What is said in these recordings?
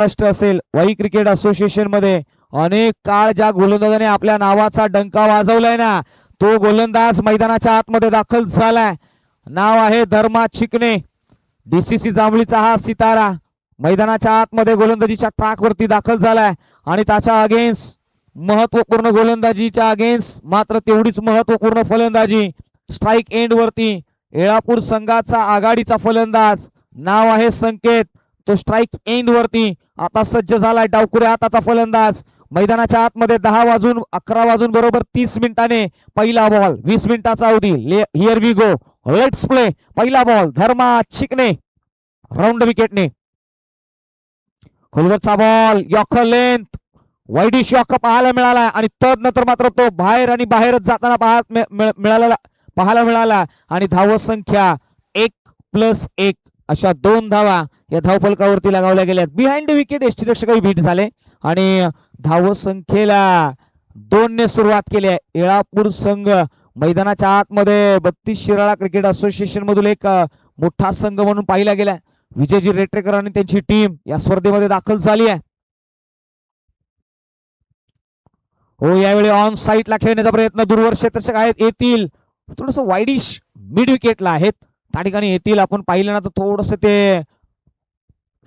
महाराष्ट्र असेल Wai cricket association मध्ये अनेक काळ ज्या गोलंदाजाने आपल्या नावाचा डंका वाजवलाय ना, तो गोलंदाज मैदानाच्या आतमध्ये दाखल झालाय. नाव आहे धर्मा चिकणे. डीसीसी जांभळीचा हा सितारा मैदानाच्या आतमध्ये गोलंदाजीच्या ट्रॅक वरती दाखल झालाय आणि त्याच्या अगेन्स्ट महत्वपूर्ण गोलंदाजीच्या अगेन्स्ट मात्र तेवढीच महत्वपूर्ण फलंदाजी. स्ट्राईक एंड वरती येळापूर संघाचा आघाडीचा फलंदाज नाव आहे संकेत. तो स्ट्राईक एंड वरती आता सज्ज झालाय. डावकुरे हाताचा फलंदाज. मैदानाच्या आतमध्ये 10 वाजून 11 वाजून बरोबर 30 मिनिटाने पहिला बॉल. 20 मिनिटाचा अवधी. Here we go. Let's play. पहिला बॉल धर्मा चिकणे राऊंड विकेटने. खोलवरचा ball yorker length wideish yorker पाहायला मिळाला आणि तदनंतर मात्र तो बाहेर आणि बाहेरच जाताना पाहायला मिळाला आणि धाव संख्या 1+1 अशा 2 धावा या धावफलकावरती लगावल्या गेल्यात. बिहाइंड द विकेट यष्टीरक्षकही भीट झाले आणि धाव संख्येला 2 ने सुरुवात केली आहे. येळापूर संघ मैदानाच्या आतमध्ये 32 शिराळा क्रिकेट असोसिएशन मधून एक मोठा संघ म्हणून पाहिला गेला. विजयजी रेटरेकर आणि त्यांची टीम या स्पर्धेमध्ये दाखल झाली आहे. हो, यावेळी ऑन साईडला खेळण्याचा प्रयत्न दूरवर क्षेत्ररक्षक आहेत येतील. थोडस वाईडिश मिड विकेटला आहेत त्या ठिकाणी येतील. आपण पाहिलं ना तर थोडस ते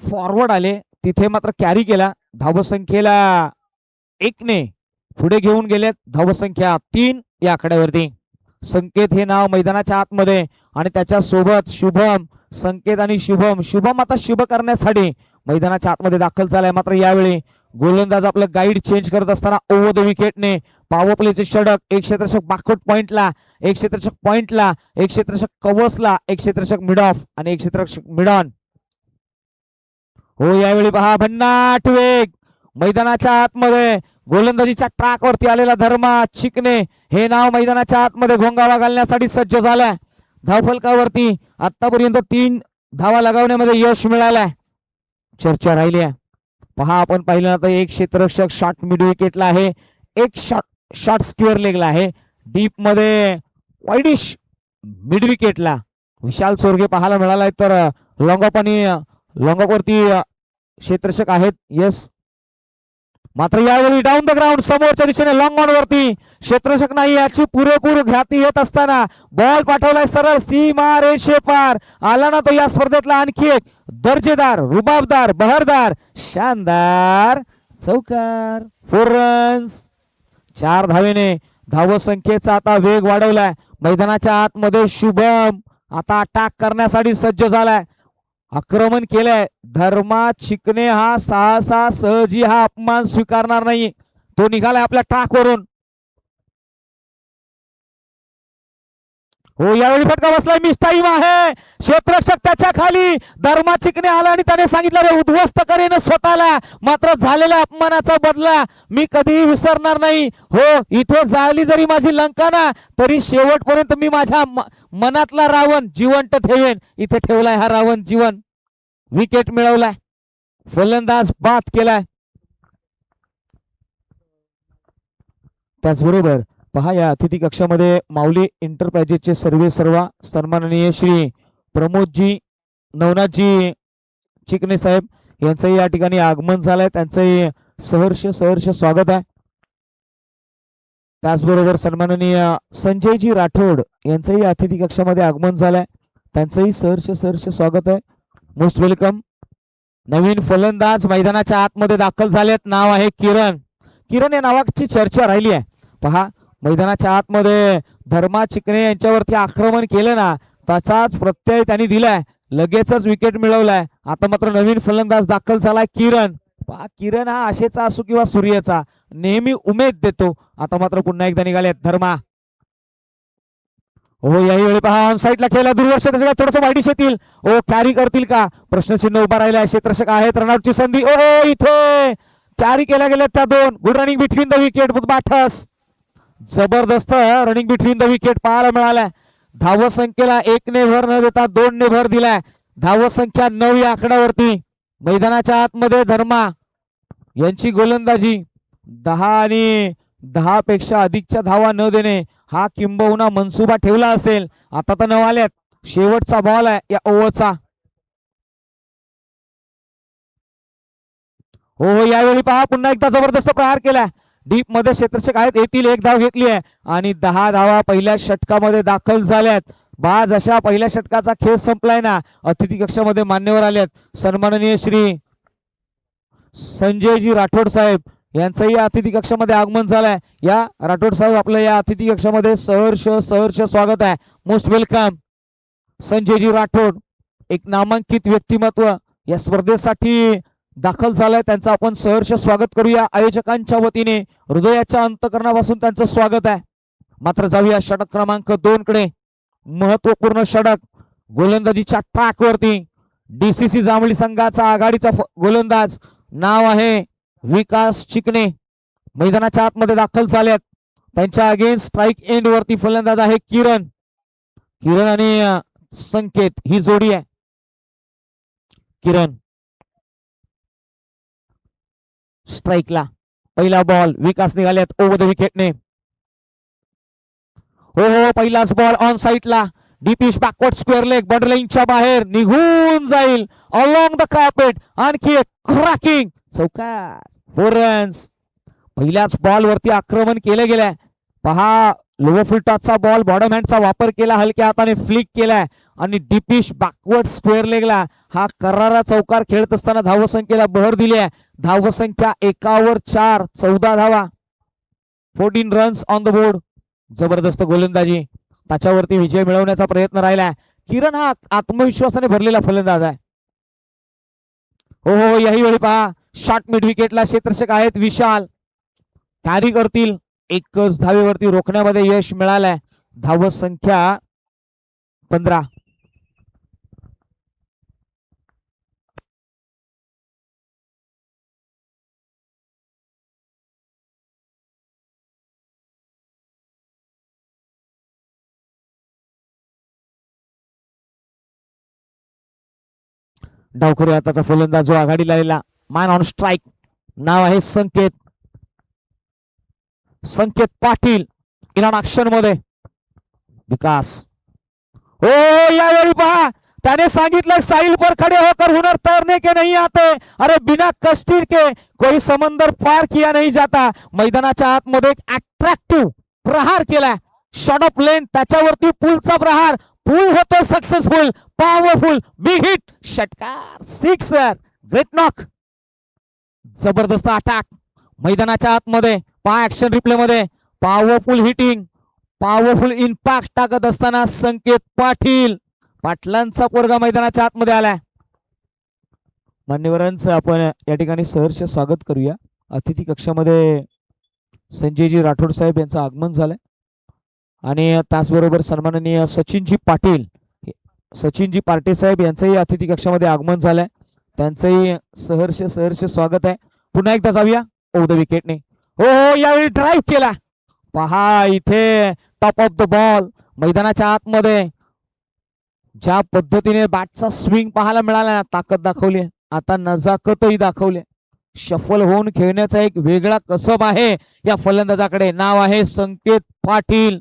फॉरवर्ड आले तिथे मात्र कॅरी केला. धावसंख्येला 1 ने पुढे घेऊन गेलेत. धावसंख्या 3 या आकड्यावरती. संकेत हे नाव मैदानाच्या आतमध्ये आणि त्याच्या सोबत शुभम. संकेत आणि शुभम आता शुभ करण्यासाठी मैदानाच्या आतमध्ये दाखल झालाय. मात्र यावेळी गोलंदाज आपलं गाईड चेंज करत असताना ओव्हर द विकेटने पॉवर प्लेचे षटक. एक क्षेत्ररक्षक बॅकवर्ड पॉइंटला, एक क्षेत्ररक्षक पॉइंटला, एक क्षेत्ररक्षक कव्हर्सला, एक क्षेत्ररक्षक मिड ऑफ आणि एक क्षेत्ररक्षक मिड ऑन. हो, यावेळी पहा भन्नाट वेग. मैदानाच्या आतमध्ये गोलंदाजीच्या ट्रॅक वरती आलेला धर्मा चिकणे हे नाव मैदानाच्या आतमध्ये घोंगावा घालण्यासाठी सज्ज झालाय. धावफलकावरती आतापर्यंत 3 धावा लगावण्यामध्ये यश मिळालंय. चर्चा राहिली आहे. पहा आपण पाहिलं तर एक क्षेत्ररक्षक शॉर्ट मिड विकेटला आहे, एक शॉर्ट स्क्वेअर लेगला आहे. डीप मध्ये वाईडिश मिड विकेटला विशाल चोरगे पाहायला मिळालाय. तर लॉंगऑफ आणि लॉंगऑफ वरती क्षेत्ररक्षक आहेत. येस, मात्र यावेळी डाऊन द ग्राउंड समोरच्या दिशेने लॉंग ऑन वरती क्षेत्ररक्षक नाही याची पुरेपूर ख्याती घेत असताना बॉल पाठवलाय सरळ सीमा रेषेपार. आला ना तो या स्पर्धेतला आणखी एक दर्जेदार, रुबाबदार, बहरदार, शानदार चौकार. 4 रन्स. 4 धावेने धावसंख्येचा आता वेग वाढवलाय. मैदानाच्या आतमध्ये शुभम आता अटॅक करण्यासाठी सज्ज झालाय. आक्रमण केलंय. धर्मा चिकणे हा सहजी हा अपमान स्वीकारणार नाही. तो निघालाय आपल्या ट्रॅक वरून. हो, यावेळी फटका बसलाय. मिस टाइम आहे. क्षेत्ररक्षक त्याच्या खाली. धर्मा चिकणे आला आणि त्याने सांगितलं रे उद्ध्वस्त करेन स्वतःला. मात्र झालेल्या अपमानाचा बदला मी कधीही विसरणार नाही. हो, इथे जाळली जरी माझी लंका ना तरी शेवटपर्यंत मी माझ्या मनातला रावण जिवंत ठेवेन. इथे ठेवलाय हा रावण जीवन. विकेट मिळवलाय. फलंदाज बाद केलाय. त्याचबरोबर पहा या अतिथी कक्षामध्ये माऊली एंटरप्राइजेसचे सर्व सन्माननीय श्री प्रमोदजी नवनाथजी चिकणे साहेब यांचंही या ठिकाणी आगमन झालंय. त्यांचंही सहर्ष स्वागत आहे. त्याचबरोबर सन्माननीय संजयजी राठोड यांचंही अतिथी कक्षामध्ये आगमन झालंय. त्यांचंही सहर्ष स्वागत आहे. Most welcome. नवीन फलंदाज मैदानाच्या आतमध्ये दाखल झालेत. नाव आहे किरण या नावाची चर्चा राहिली आहे. पहा मैदानाच्या आतमध्ये धर्मा चिकणे यांच्यावरती आक्रमण केलं ना त्याचाच प्रत्यय त्यांनी दिलाय. लगेचच विकेट मिळवलाय. आता मात्र नवीन फलंदाज दाखल झालाय किरण. पहा किरण हा आशेचा असो किंवा सूर्याचा नेहमी उमेद देतो. आता मात्र पुन्हा एकदा निघालेत धर्मा. हो, यावेळी पहा ऑन साईडला खेळला दूरवर्ष थोडस वाईडिश येतील. ओ कॅरी करतील का प्रश्नचिन्ह उभा राहिला. क्षेत्ररक्षक आहेत. रनआउटची संधी. ओ इथे कॅरी केल्या गेल्या त्या 2. Good running between the wicket बुधबाठस. जबरदस्त रनिंग बिटवीन द विकेट पाहायला मिळालाय. धावसंख्येला 1 ने भर न देता 2 ने भर दिलाय. धावसंख्या 9 या आकड्यावरती. मैदानाच्या आतमध्ये धर्मा यांची गोलंदाजी. 10 आणि 10 पेक्षा अधिकच्या धावा न देणे हा किंबहुना मनसुबा ठेवला असेल. आता तर 9 आल्यात. शेवटचा बॉल आहे या ओव्हरचा. हो हो, यावेळी पहा पुन्हा एकदा जबरदस्त प्रहार केला. डीप मध्ये क्षेत्ररक्षक आहेत, येतील. एक धाव घेतली आहे आणि 10 धावा पहिल्या षटकामध्ये दाखल झाल्यात. बाज अशा पहिल्या षटकाचा खेळ संपलाय ना. अतिथी कक्षामध्ये मान्यवर आलेत सन्माननीय श्री संजयजी राठोड साहेब यांचंही अतिथी कक्षामध्ये आगमन झालंय. या राठोड साहेब आपलं या अतिथी कक्षामध्ये सहर्ष सहर्ष स्वागत आहे. मोस्ट वेलकम संजयजी राठोड, एक नामांकित व्यक्तिमत्व या स्पर्धेसाठी दाखल झालाय. त्यांचं आपण सहर्ष स्वागत करूया. आयोजकांच्या वतीने हृदयाच्या अंतकरणापासून त्यांचं स्वागत आहे. मात्र जाऊया षटक क्रमांक 2 कडे. महत्वपूर्ण षटक गोलंदाजीच्या ट्रॅक वरती डीसीसी जांभळी संघाचा आघाडीचा गोलंदाज नाव आहे विकास चिकणे, मैदानाच्या आतमध्ये दाखल झाल्यात. त्यांच्या अगेन्स्ट स्ट्राईक एंड वरती फलंदाज आहे किरण. किरण आणि संकेत ही जोडी आहे. किरण स्ट्राईकला. पहिला बॉल विकास निघाल्यात ओव्हर द विकेटने. हो हो, पहिलाच बॉल ऑन साईडला. डीपिश बॅकवर्ड स्क्वेअर लेग बॉर्डर लाईनच्या बाहेर निघून जाईल अलॉंग द कार्पेट. आणखी एक क्रॅकिंग चौकार. 4 रन्स. पहिल्याच बॉल वरती आक्रमण केलं गेलंय. पहा लोअर फुल टॉसचा बॉल बॉटम हँडचा वापर केला, हलक्या हाताने फ्लिक केलाय आणि डीपिश बॅकवर्ड स्क्वेअर लेगला हा करारा चौकार खेळत असताना धावसंख्येला बहर दिली आहे. धावसंख्या 1 4, 14 धावा, 14 रन्स ऑन द बोर्ड. जबरदस्त गोलंदाजी, त्याच्यावरती विजय मिळवण्याचा प्रयत्न राहिलाय. किरण हा आत्मविश्वासाने भरलेला फलंदाज आहे. हो हो, याही वेळी पहा शॉर्ट मिड विकेटला क्षेत्ररक्षक आहेत विशाल. कॅरी करतील. एकच धावेवरती रोखण्यामध्ये यश मिळालंय. धावसंख्या 15. डावखुरी हाताचा फलंदाज जो आघाडीला आलेला मॅन ऑन स्ट्राईक नाव आहे संकेत. संकेत पाटील इन ऑन ऍक्शन मध्ये. विकास हो, यावेळी पहा त्याने सांगितलं साहिल पर खड़े होकर हुनर तैरने के नहीं आते, अरे बिना कश्ती के कोई समंदर पार किया नहीं जाता. मैदानाच्या आतमध्ये एक अट्रॅक्टिव्ह प्रहार केलाय. शॉट ऑफ लेन, त्याच्यावरती पुलचा प्रहार. पूल होतो सक्सेसफुल, पॉवरफुल, बिग हिट, षटकार, सिक्सर, ग्रेट नॉक. जबरदस्त अटॅक मैदानाच्या आतमध्ये. पहा ऍक्शन रिप्ले मध्ये पॉवरफुल हिटिंग, पॉवरफुल इम्पॅक्ट टाकत असताना संकेत पाटील, पाटलांचा पोरगा मैदानाच्या आतमध्ये आलाय. मान्यवरांचं आपण या ठिकाणी सहर्ष स्वागत करूया. अतिथी कक्षामध्ये संजयजी राठोड साहेब यांचं आगमन झालंय आणि त्याचबरोबर सन्माननीय सचिनजी पाटील, सचिनजी पार्टे साहेब यांचंही अतिथी कक्षामध्ये आगमन झालंय. त्यांचंही सहर्ष सहर्ष स्वागत आहे. पुन्हा एकदा जाऊया ओव्हर द विकेटने. हो हो, यावेळी ड्राईव्ह केला. पहा इथे टॉप ऑफ द बॉल मैदानाच्या आतमध्ये ज्या पद्धतीने बॅटचा स्विंग पाहायला मिळाला, ताकद दाखवली, आता नजाकतही दाखवली. शफल होऊन खेळण्याचा एक वेगळा कसब आहे या फलंदाजाकडे. नाव आहे संकेत पाटील.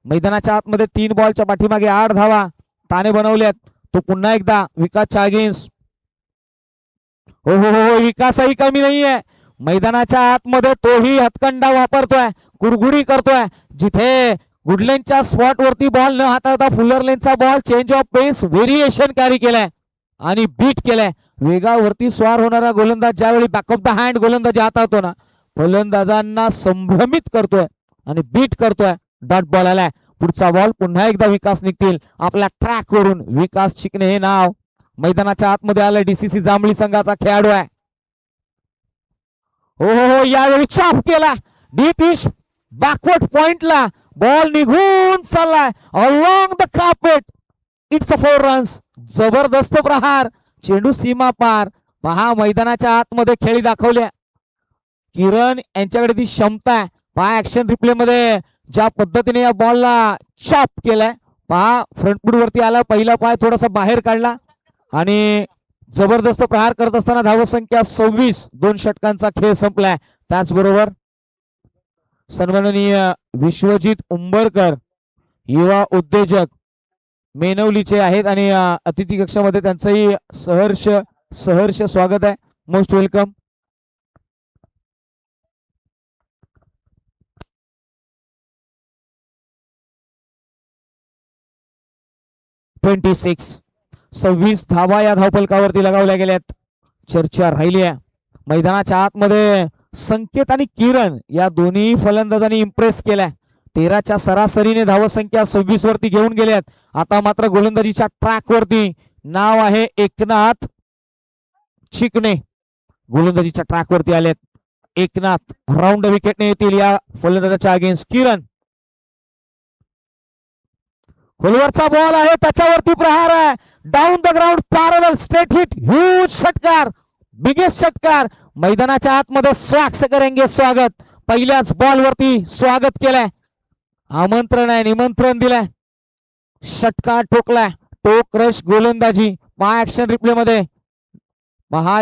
मैदानाच्या आतमध्ये 3 बॉलच्या पाठीमागे 8 धावा ताने बनवल्यात. तो पुन्हा एकदा विकासच्या अगेन्स्ट. हो हो हो, विकासही कमी नाहीये. मैदानाच्या आतमध्ये तोही हतकंडा वापरतोय, कुरघुडी करतोय. जिथे गुडलेनच्या स्पॉट वरती बॉल न हाताळता फुलर लेनचा ball change of pace variation carry केलाय आणि बीट केलाय. वेगावरती स्वार होणारा गोलंदाज ज्यावेळी बॅक ऑफ द हँड गोलंदाजी हाताळतो ना, फलंदाजांना संभ्रमित करतोय आणि बीट करतोय. डॉट बॉल आलाय. पुढचा बॉल पुन्हा एकदा विकास निघतील आपल्या ट्रॅक वरून. विकास चिकणे हे नाव मैदानाच्या आतमध्ये आलंय. डीसीसी जांभळी संघाचा खेळाडू आहे. हो हो हो, यावेळी चॉप केला. डीप इश बॅकवर्ड पॉइंटला बॉल निघून चाललाय along the carpet. It's a 4 runs. जबरदस्त प्रहार, चेंडू सीमा पार. पहा मैदानाच्या आतमध्ये खेळी दाखवल्या. किरण यांच्याकडे ती क्षमता आहे. पहा ऍक्शन रिप्ले मध्ये ज्या पद्धतीने या बॉलला चॉप केलाय. पहा फ्रंट फूट वरती आला, पहिला पाय थोडासा बाहेर काढला आणि जबरदस्त प्रहार करत असताना धावसंख्या 26. 2 षटकांचा खेळ संपलाय. त्याचबरोबर सन्माननीय विश्वजित उंबरकर युवा उद्योजक मेनवलीचे आहेत आणि अतिथी कक्षामध्ये त्यांचंही सहर्ष सहर्ष स्वागत आहे. Most welcome. 26. 26 धावा या धावफलकावरती लगावल्या गेल्यात. चर्चा राहिली आहे. मैदानाच्या आतमध्ये संकेत आणि किरण या दोन्ही फलंदाजांनी इम्प्रेस केल्या. 13च्या सरासरीने धावसंख्या 26 वरती घेऊन गेल्यात. आता मात्र गोलंदाजीच्या ट्रॅक वरती नाव आहे एकनाथ चिकणे. गोलंदाजीच्या ट्रॅक वरती आलेत एकनाथ. राऊंड विकेटने येतील या फलंदाजाच्या अगेन्स्ट किरण. खोलवरचा बॉल आहे, त्याच्यावरती प्रहार आहे. Down the ground parallel straight hit. Huge षटकार, बिगेस्ट षटकार. मैदानाच्या आतमध्ये स्वागत से करेंगे स्वागत. पहिल्याच बॉल वरती स्वागत केलंय. आमंत्रण आहे, निमंत्रण दिलंय. षटकार ठोकलाय. टोक रश गोलंदाजी पहा ऍक्शन रिप्ले मध्ये. पहा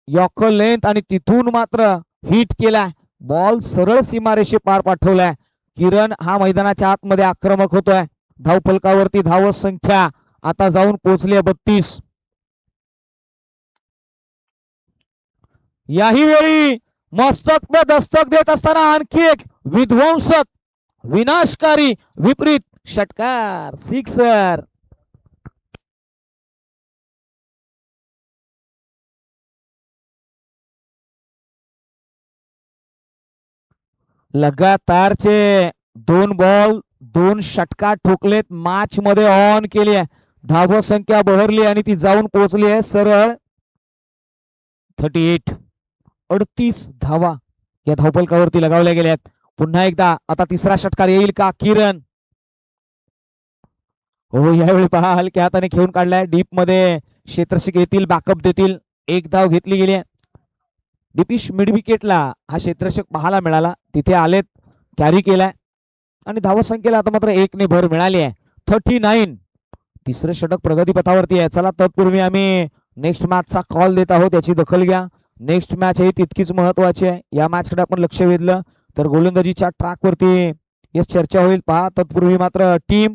यॉर्कर लेंथ आणि तिथून मात्र हिट केलाय. बॉल सरळ सीमारेषे पार पाठवलाय. किरण हा मैदानाच्या आतमध्ये आक्रमक होतोय. धावफलकावरती धाव संख्या आता जाऊन पोहोचली 32. याही वेळी मस्तक पे दस्तक देत असताना आणखी एक विध्वंसक विनाशकारी विपरीत षटकार. सिक्सर. लगातारचे 2 बॉल 2 षटकार ठोकलेत. मॅच मध्ये ऑन केली आहे. धाव संख्या बहरली आणि ती जाऊन पोहोचली आहे सरळ 38. 38 धावा या धावफलकावरती लगावल्या गेल्यात. पुन्हा एकदा आता तिसरा षटकार येईल का किरण? हो, यावेळी पहा हलक्या हाताने खेळून काढलाय. डीप मध्ये क्षेत्ररक्षक येतील, बॅकअप देतील. एक धाव घेतली गेली आहे. डीपिश मिड विकेटला हा क्षेत्ररक्षक पाहायला मिळाला. तिथे आलेत, कॅरी केलाय आणि धावसंख्येला आता मात्र 1 ने भर मिळाली आहे. 39. तिसरं षटक प्रगतीपथावरती आहे. चला तत्पूर्वी आम्ही नेक्स्ट मॅचचा कॉल देत आहोत, याची दखल घ्या. नेक्स्ट मॅच ही तितकीच महत्वाची आहे. या मॅचकडे आपण लक्ष वेधलं तर गोलंदाजीच्या ट्रॅक वरती यस चर्चा होईल. पहा तत्पूर्वी मात्र टीम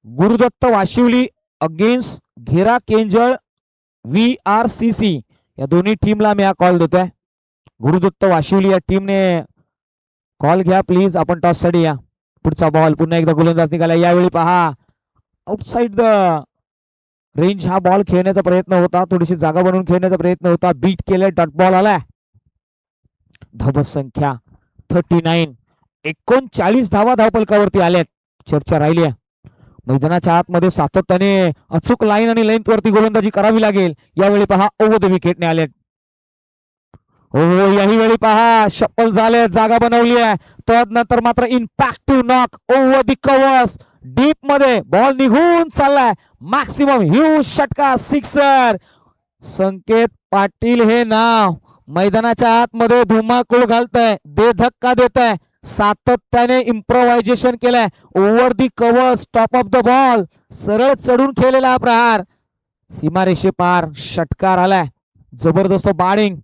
गुरुदत्त वाशिवली अगेन्स्ट घेरा केंजळ VRCC या दोन्ही टीमला मी हा कॉल देतोय. गुरुदत्त वाशिवली या टीमने कॉल घ्या प्लीज. आपण टॉस साठी या. पुढचा बॉल पुन्हा एकदा गोलंदाज निघाला. यावेळी पहा आउटसाइड द रेंज हा बॉल खेळण्याचा प्रयत्न होता. थोडीशी जागा बनवून खेळण्याचा प्रयत्न होता. बीट केले, डॉट बॉल आलाय. धावसंख्या 39. 39 धावा धावफलकावरती आल्यात. चर्चा राहिली आहे. मैदानाच्या आतमध्ये सातत्याने अचूक लाईन आणि लेंथ वरती गोलंदाजी करावी लागेल. यावेळी पहा ओव्हर द विकेटने आलेत. हो, याही वेळी पहा शप्पल झाले, जागा बनवली आहे. तदनंतर मात्र impactive knock over the covers. Deep मध्ये बॉल निघून चाललाय. मॅक्सिमम ह्यूज षटकार. सिक्सर. संकेत पाटील हे नाव मैदानाच्या आतमध्ये धुमाकूळ घालतंय, दे धक्का देत आहे. सातत्याने इम्प्रोव्हायझेशन केलंय. Over the covers, top of the ball, सरळ चढून खेळलेला हा प्रहार. सीमारेषे पार षटकार आलाय. जबरदस्त बॅटिंग.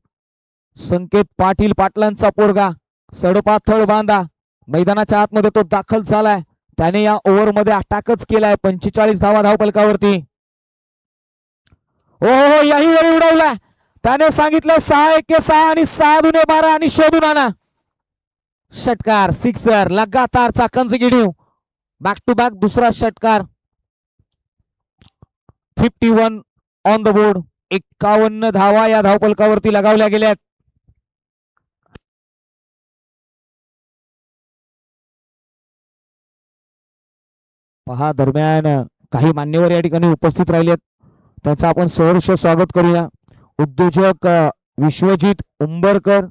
संकेत पाटील पाटलांचा पोरगा सडपाथळ बांधा मैदानाच्या आतमध्ये तो दाखल झालाय. त्याने या ओव्हर मध्ये अटॅकच केलाय. 45 धावा धावफलकावरती. हो, याही वेळी उडवलाय. त्याने सांगितलं 6 एके 6 आणि 6 दुने 12 आणि शोधून आणा. षटकार. सिक्सर. लगातारचा कन्झिक्युटिव्ह बॅक टू बॅक दुसरा षटकार. 51 ऑन द बोर्ड. 51 धावा या धावफलकावरती लगावल्या गेल्यात. पहा दरम्यान काही मान्यवर या ठिकाणी उपस्थित राहिलेत. त्यांचं आपण सहर्ष स्वागत करूया. उद्योजक विश्वजित उंबरकर,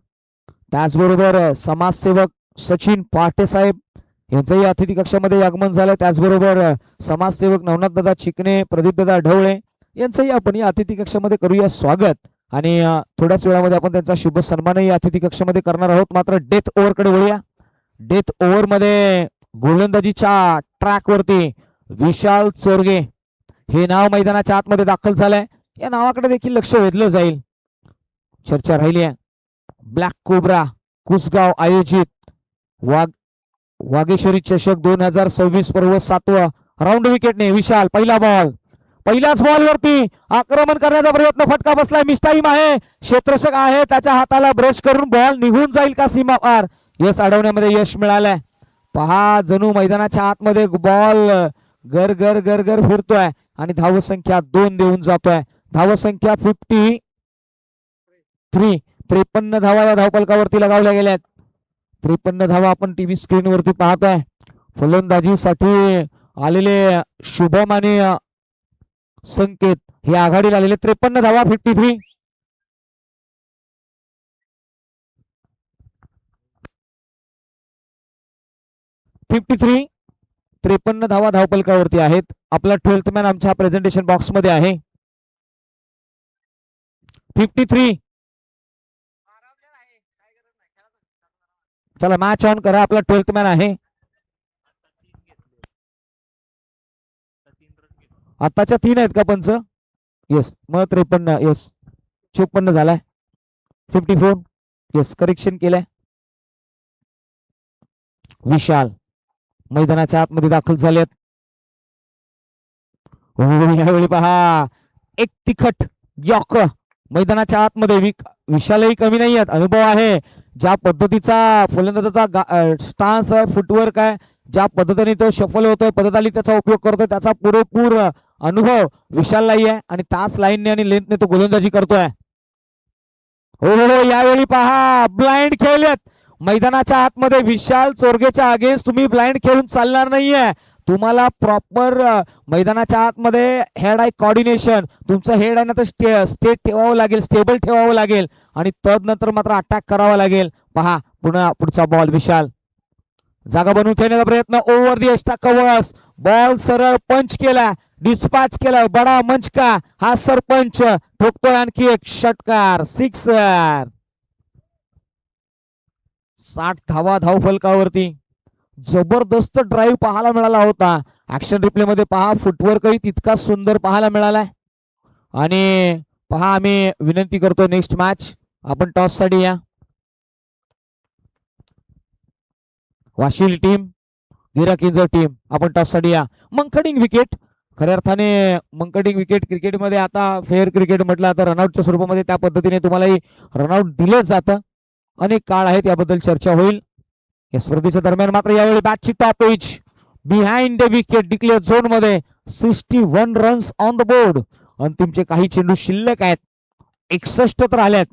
त्याचबरोबर समाजसेवक सचिन पाटे साहेब यांचंही अतिथी कक्षामध्ये आगमन झालं. त्याचबरोबर समाजसेवक नवनाथदादा चिकणे, प्रदीपदादा ढवळे यांचंही आपण या अतिथी कक्षामध्ये करूया स्वागत. आणि थोड्याच वेळामध्ये आपण त्यांचा शुभ सन्मानही अतिथी कक्षामध्ये करणार आहोत. मात्र डेथ ओव्हरकडे वळूया. डेथ ओव्हर मध्ये गोलंदाजीच्या ट्रॅक वरती विशाल चोरगे हे नाव मैदानाच्या आतमध्ये दाखल झालंय. या नावाकडे देखील लक्ष वेधलं जाईल. चर्चा राहिली आहे. ब्लॅक कोब्रा कुसगाव आयोजित वागेश्वरी चषक 2026 पर्व 7वा राऊंड विकेटने विशाल. पहिला बॉल, पहिल्याच बॉल वरती आक्रमण करण्याचा प्रयत्न. फटका बसलाय. मिस्टाईम आहे. क्षेत्ररक्षक आहे, त्याच्या हाताला ब्रश करून बॉल निघून जाईल का सीमा पार. यश अडवण्यामध्ये यश मिळालंय. पहा जणू मैदानाच्या आतमध्ये बॉल गर गर गर गर फिरतोय आणि धावसंख्या 2 देऊन जातोय. धावसंख्या 53. 53 धावा या धावपलकावरती लगावल्या गेल्यात. 53 धावा आपण टीव्ही स्क्रीन वरती पाहतोय. फलंदाजीसाठी आलेले शुभम आणि संकेत हे आघाडीला आलेले. 53 धावा. 53. 53. 53 धावा धावपलकावरती आहेत. आपला 12th मॅन आमच्या प्रेझेंटेशन बॉक्स मध्ये आहे. 53. चला मॅच ऑन करा. आपला 12th मॅन आहे. आताच्या 3 आहेत का पंच? येस. मग 53. येस. 54 झालाय. 54. येस, करेक्शन केलंय. विशाल मैदानाच्या आतमध्ये दाखल झालेत. यावेळी पहा एक तिखट यॉक मैदानाच्या आतमध्ये. विशालही कमी नाही आहेत. अनुभव आहे. ज्या पद्धतीचा फलंदाजाचा स्टान्स आहे, फुटवर्क आहे, ज्या पद्धतीने तो शफल होतोय, पद्धताली त्याचा उपयोग करतोय, त्याचा पुरेपूर अनुभव विशाललाही आहे. आणि त्याच लाईनने आणि लेंथने तो गोलंदाजी करतोय. हो हो, यावेळी पहा ब्लाइंड खेळलेत मैदानाच्या आतमध्ये. विशाल चोरगेच्या अगेन्स्ट तुम्ही ब्लाइंड खेळून चालणार नाहीये. तुम्हाला प्रॉपर मैदानाच्या आतमध्ये हेड आय कॉर्डिनेशन, तुमचं हेड आहे ना तर स्टेट ठेवावं लागेल, स्टेबल ठेवावं लागेल आणि तदनंतर मात्र अटॅक करावा लागेल. पहा पुन्हा पुढचा बॉल. विशाल जागा बनवून खेळण्याचा प्रयत्न. ओव्हर दी एक्स्ट्रा कव्हर्स. बॉल सरळ पंच केला, डिस्पॅच केला. बडा मंच का हा सरपंच ठोकतोय आणखी एक षटकार. सिक्सर. 60 धावा धावफलकावरती. जबरदस्त ड्राईव्ह पाहायला मिळाला होता. ऍक्शन रिप्ले मध्ये पहा फुटवर्कही तितका सुंदर पाहायला मिळालाय. आणि पहा आम्ही विनंती करतो नेक्स्ट मॅच आपण टॉस साठी या. वाशिल टीम, गिराकींजर टीम, आपण टॉस साठी या. मंकडिंग विकेट. खऱ्या अर्थाने मंकडिंग विकेट क्रिकेटमध्ये आता फेअर क्रिकेट म्हटलं आता रनआउटच्या स्वरूपामध्ये त्या पद्धतीने तुम्हालाही रनआउट दिलं जातं. अनेक काळ आहेत, याबद्दल चर्चा होईल या स्पर्धेच्या दरम्यान. मात्र यावेळी बॅटची top edge behind the wicket declare zone मध्ये 61 रन्स ऑन द बोर्ड. अंतिमचे काही चेंडू शिल्लक आहेत. 61 तर आल्यात.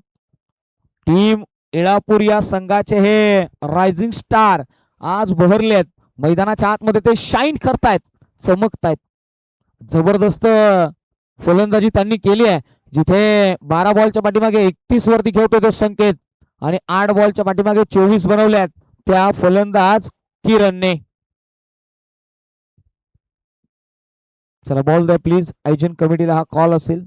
टीम इळापूर या संघाचे हे रायझिंग स्टार आज बहरलेत मैदानाच्या आतमध्ये. ते शाईन करतायत, चमकतायत. जबरदस्त फलंदाजी त्यांनी केली आहे. जिथे 12 बॉलच्या पाठीमागे 31 वरती खेळतोय तो संकेत आणि 8 बॉलच्या पाठीमागे 24 बनवल्यात त्या फलंदाज किरणने. चला बॉल द्या प्लीज. आयोजन कमिटीला हा कॉल असेल.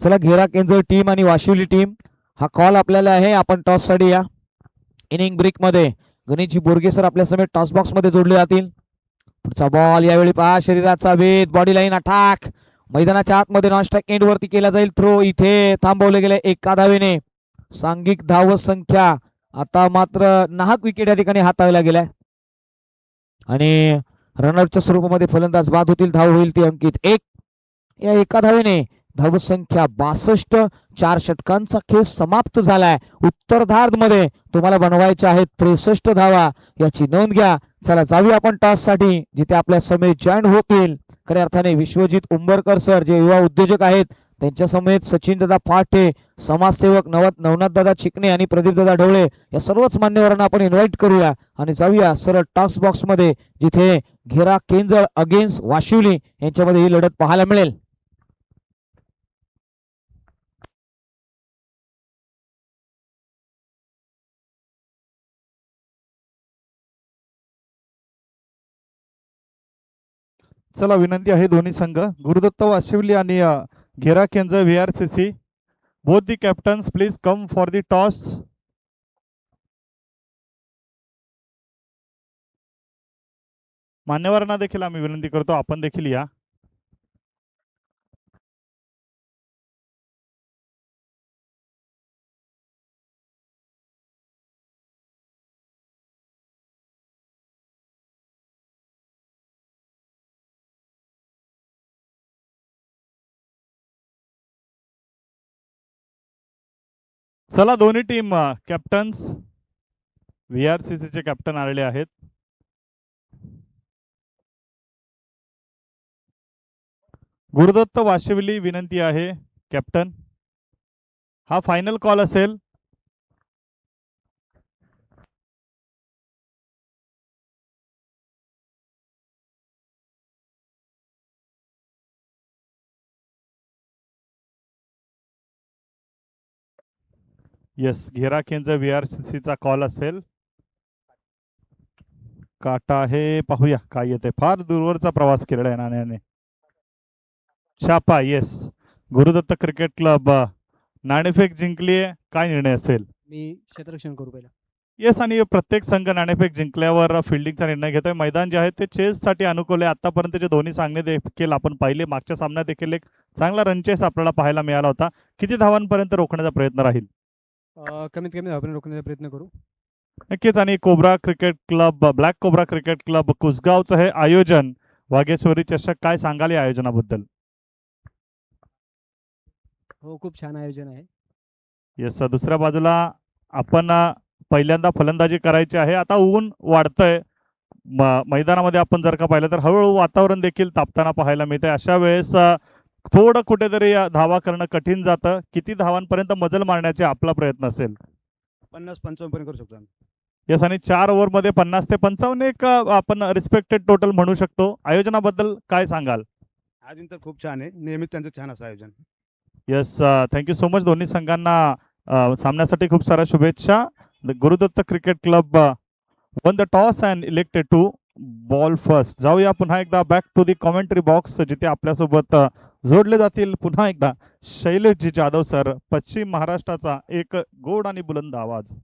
चला घेरा केंजर टीम आणि वाशिवली टीम हा कॉल आपल्याला आहे. आपण टॉस साठी या. इनिंग ब्रेक मध्ये गणेशजी बोरगे सर आपल्या समेत टॉस बॉक्स मध्ये जोडले जातील. पुढचा बॉल. यावेळी पहा शरीराचा वेध, बॉडी लाईन अटॅक. मैदानाच्या आतमध्ये नॉनस्ट्राइक एंड वरती केला जाईल थ्रो. इथे थांबवले गेले एका धावेने. सांघिक धाव संख्या आता मात्र नाहक विकेट या ठिकाणी हाताळला गेलाय आणि रनआउटच्या स्वरूपामध्ये फलंदाज बाद होतील. धाव होईल ती अंकित 1 या एका धावेने. धावसंख्या 62. 4 षटकांचा खेळ समाप्त झालाय. उत्तरार्ध मध्ये तुम्हाला बनवायच्या आहेत 63 धावा, याची नोंद घ्या. चला जाऊया आपण टॉस साठी, जिथे आपल्या समेत जॉईन होतील खऱ्या अर्थाने विश्वजित उंबरकर सर जे युवा उद्योजक आहेत, त्यांच्या समेत सचिन दादा फाटे, समाजसेवक नवनाथ दादा चिकणे आणि प्रदीप दादा ढवळे या सर्वच मान्यवरांना आपण इन्व्हाइट करूया आणि जाऊया सरळ टॉस बॉक्स मध्ये, जिथे घेरा केंजळ अगेन्स्ट वाशिवली यांच्यामध्ये ही लढत पाहायला मिळेल. चला विनंती आहे दोन्ही संघ गुरुदत्त वाशिवली आणि घेरा Keonjhar VRCC, both the captains please come for the toss. मान्यवरांना देखील आम्ही विनंती करतो आपण देखील या. चला दोन्ही टीम कॅप्टन्स VRCC चे कॅप्टन आलेले आहेत. गुरुदत्त वाशिवली विनंती आहे कॅप्टन, हा फायनल कॉल असेल. येस, घेराखेंच VRCC चा कॉल असेल. काटा आहे, पाहूया काय येते. फार दूरवरचा प्रवास केलेला आहे नाण्याने. छापा, येस, गुरुदत्त क्रिकेट क्लब नाणेफेक जिंकलीये. काय निर्णय असेल? मी क्षेत्ररक्षण करू पहिला. येस, आणि प्रत्येक संघ नाणेफेक जिंकल्यावर फिल्डिंगचा निर्णय घेतोय. मैदान जे आहे ते चेससाठी अनुकूल आहे. आतापर्यंतचे दोन्ही सामने देखील आपण पाहिले. मागच्या सामन्यात देखील एक चांगला रन चेस आपल्याला पाहायला मिळाला होता. किती धावांपर्यंत रोखण्याचा प्रयत्न राहील? कमीत कमी धावपणे रोखण्याचा प्रयत्न करू. नक्कीच. आणि cobra cricket club, black cobra cricket club कुसगावचं हे आयोजन, वाघेश्वरी चषक, काय सांगाल या आयोजनाबद्दल? हो, खूप छान आयोजन आहे. येस, दुसऱ्या बाजूला आपण पहिल्यांदा फलंदाजी करायची आहे. आता ऊन वाढतंय मैदानामध्ये. आपण जर का पाहिलं तर हळूहळू वातावरण देखील तापताना पाहायला मिळतंय. अशा वेळेस थोडं कुठेतरी धावा करणं कठीण जातं. किती धावांपर्यंत मजल मारण्याचे आपला प्रयत्न असेल? 50-55 पर्यंत करू शकतो आम्ही. येस, आणि 4 ओव्हरमध्ये 50 ते 55 एक आपण रिस्पेक्टेड टोटल म्हणू शकतो. आयोजनाबद्दल काय सांगाल? आयोजन तर खूप छान आहे. नेहमीच त्यांचं छान असं आयोजन. Yes, thank you so much. दोन्ही संघांना सामन्यासाठी खूप साऱ्या शुभेच्छा. The Gurudatt cricket club won the toss and elected to bowl first. जाऊया पुन्हा एकदा back to the commentary box, जिथे आपल्यासोबत जोडले जातील पुन्हा एकदा शैलेशजी जाधव सर. पश्चिम महाराष्ट्राचा एक गोड आणि बुलंद आवाज.